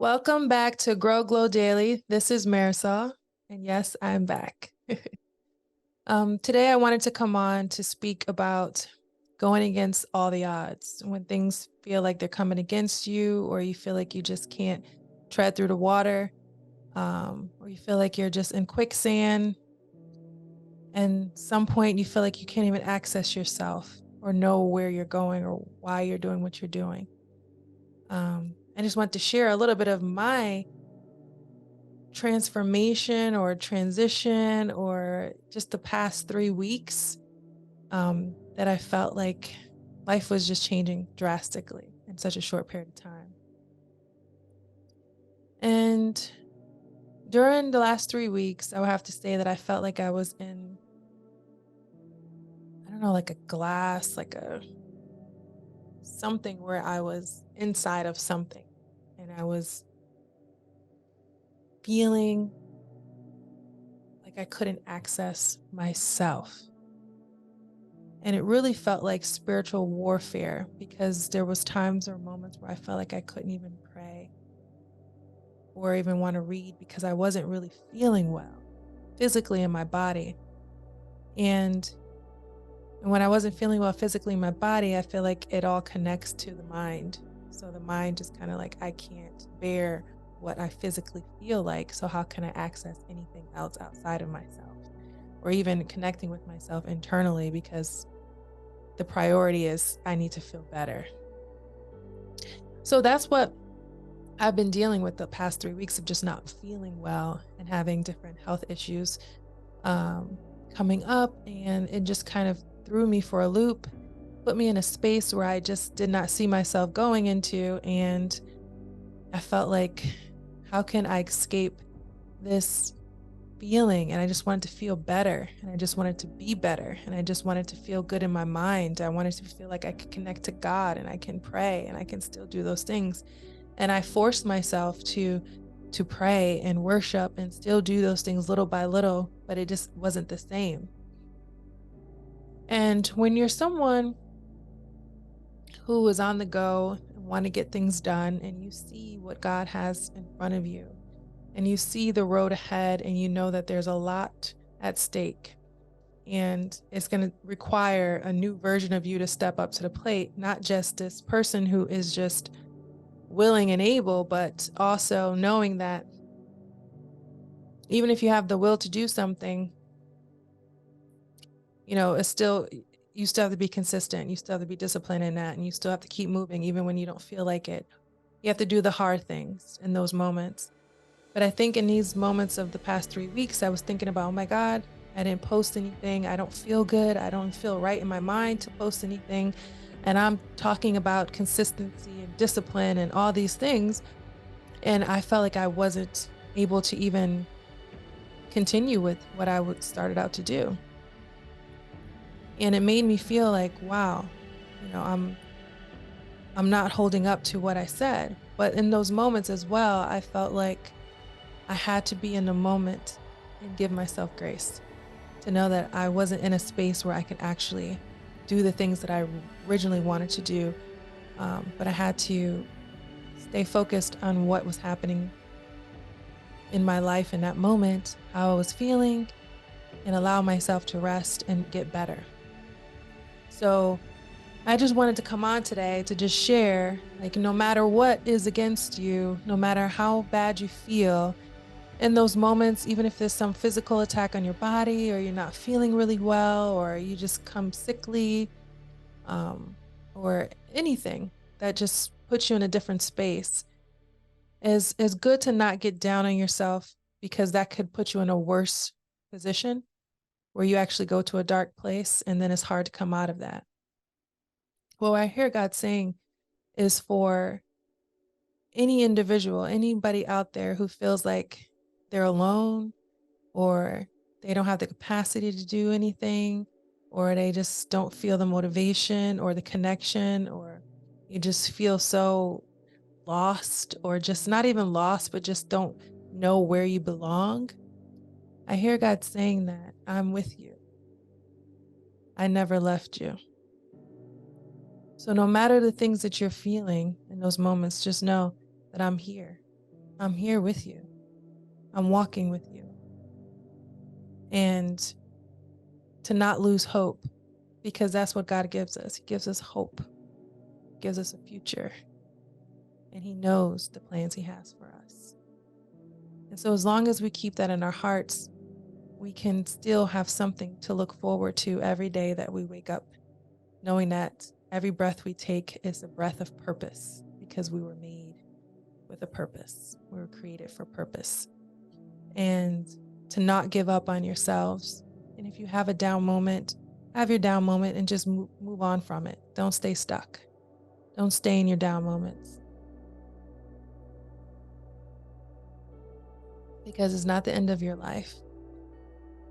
Welcome back to Grow Glow Daily. This is Marisol, and yes, I'm back. Today I wanted to come on to speak about going against all the odds. When things feel like they're coming against you, or you feel like you just can't tread through the water, or you feel like you're just in quicksand, and some point you feel like you can't even access yourself or know where you're going or why you're doing what you're doing. I just want to share a little bit of my transformation or transition or just the past 3 weeks, that I felt like life was just changing drastically in such a short period of time. And during the last 3 weeks, I would have to say that I felt like I was in, I don't know, like a glass, like a something where I was inside of something and I was feeling like I couldn't access myself. And it really felt like spiritual warfare because there was times or moments where I felt like I couldn't even pray or even want to read because I wasn't really feeling well physically in my body. And when I wasn't feeling well physically in my body, I feel like it all connects to the mind. So the mind is kind of like, I can't bear what I physically feel like. So how can I access anything else outside of myself or even connecting with myself internally? Because the priority is I need to feel better. So that's what I've been dealing with the past 3 weeks of just not feeling well and having different health issues coming up. And it just kind of threw me for a loop, put me in a space where I just did not see myself going into. And I felt like, how can I escape this feeling? And I just wanted to feel better, and I just wanted to be better, and I just wanted to feel good in my mind. I wanted to feel like I could connect to God and I can pray and I can still do those things. And I forced myself to pray and worship and still do those things little by little, but it just wasn't the same. And when you're someone who is on the go and want to get things done, and you see what God has in front of you, and you see the road ahead, and you know that there's a lot at stake, and it's going to require a new version of you to step up to the plate, not just this person who is just willing and able, but also knowing that even if you have the will to do something, it's still, you still have to be consistent. You still have to be disciplined in that, and you still have to keep moving even when you don't feel like it. You have to do the hard things in those moments. But I think in these moments of the past 3 weeks, I was thinking about, oh my God, I didn't post anything. I don't feel good. I don't feel right in my mind to post anything. And I'm talking about consistency and discipline and all these things. And I felt like I wasn't able to even continue with what I would started out to do. And it made me feel like, wow, I'm not holding up to what I said. But in those moments as well, I felt like I had to be in the moment and give myself grace to know that I wasn't in a space where I could actually do the things that I originally wanted to do. But I had to stay focused on what was happening in my life in that moment, how I was feeling, and allow myself to rest and get better. So I just wanted to come on today to just share, like, no matter what is against you, no matter how bad you feel, in those moments, even if there's some physical attack on your body, or you're not feeling really well, or you just come sickly, um, or anything that just puts you in a different space, is good to not get down on yourself, because that could put you in a worse position where you actually go to a dark place, and then it's hard to come out of that. What I hear God saying is for any individual, anybody out there who feels like they're alone, or they don't have the capacity to do anything, or they just don't feel the motivation or the connection, or you just feel so lost, or just not even lost, but just don't know where you belong. I hear God saying that I'm with you. I never left you. So no matter the things that you're feeling in those moments, just know that I'm here. I'm here with you. I'm walking with you. And to not lose hope, because that's what God gives us. He gives us hope, gives us a future, and He knows the plans He has for us. And so as long as we keep that in our hearts, we can still have something to look forward to every day that we wake up, knowing that every breath we take is a breath of purpose, because we were made with a purpose. We were created for purpose. And to not give up on yourselves. And if you have a down moment, have your down moment and just move on from it. Don't stay stuck. Don't stay in your down moments. Because it's not the end of your life.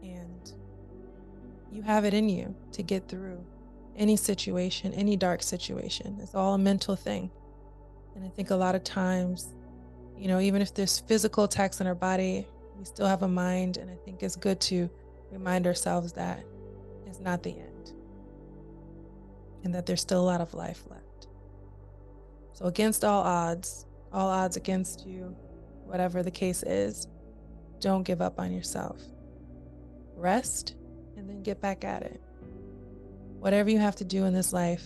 And you have it in you to get through any situation, any dark situation. It's all a mental thing. And I think a lot of times, even if there's physical attacks on our body, we still have a mind. And I think it's good to remind ourselves that it's not the end and that there's still a lot of life left. So against all odds against you, whatever the case is, don't give up on yourself. Rest and then get back at it. Whatever you have to do in this life,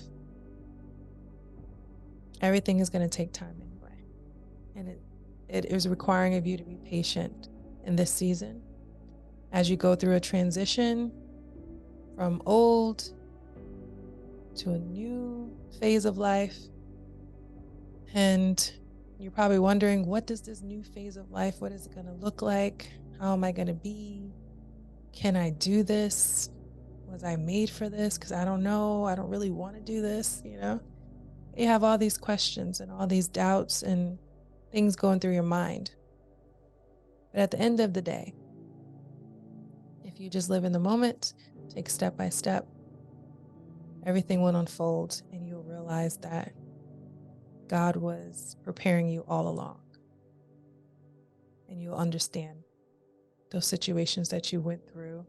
everything is going to take time anyway. And it is requiring of you to be patient in this season as you go through a transition from old to a new phase of life. And you're probably wondering, what does this new phase of life, what is it going to look like? How am I going to be? Can I do this? Was I made for this? Because I don't know. I don't really want to do this, You have all these questions and all these doubts and things going through your mind. But at the end of the day, if you just live in the moment, take step by step, everything will unfold and you'll realize that God was preparing you all along. And you'll understand those situations that you went through,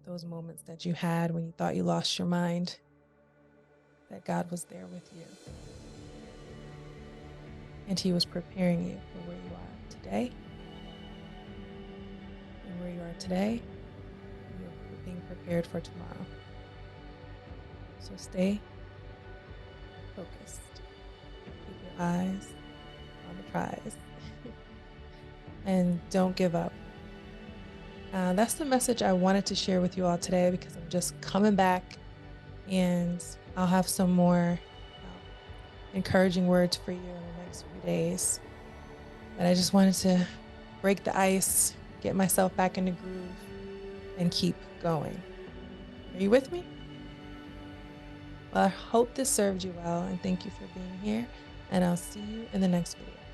those moments that you had when you thought you lost your mind, that God was there with you. And He was preparing you for where you are today. And where you are today, you're being prepared for tomorrow. So stay focused. Keep your eyes on the prize. And don't give up. That's the message I wanted to share with you all today, because I'm just coming back and I'll have some more encouraging words for you in the next few days. But I just wanted to break the ice, get myself back in the groove, and keep going. Are you with me? Well, I hope this served you well, and thank you for being here, and I'll see you in the next video.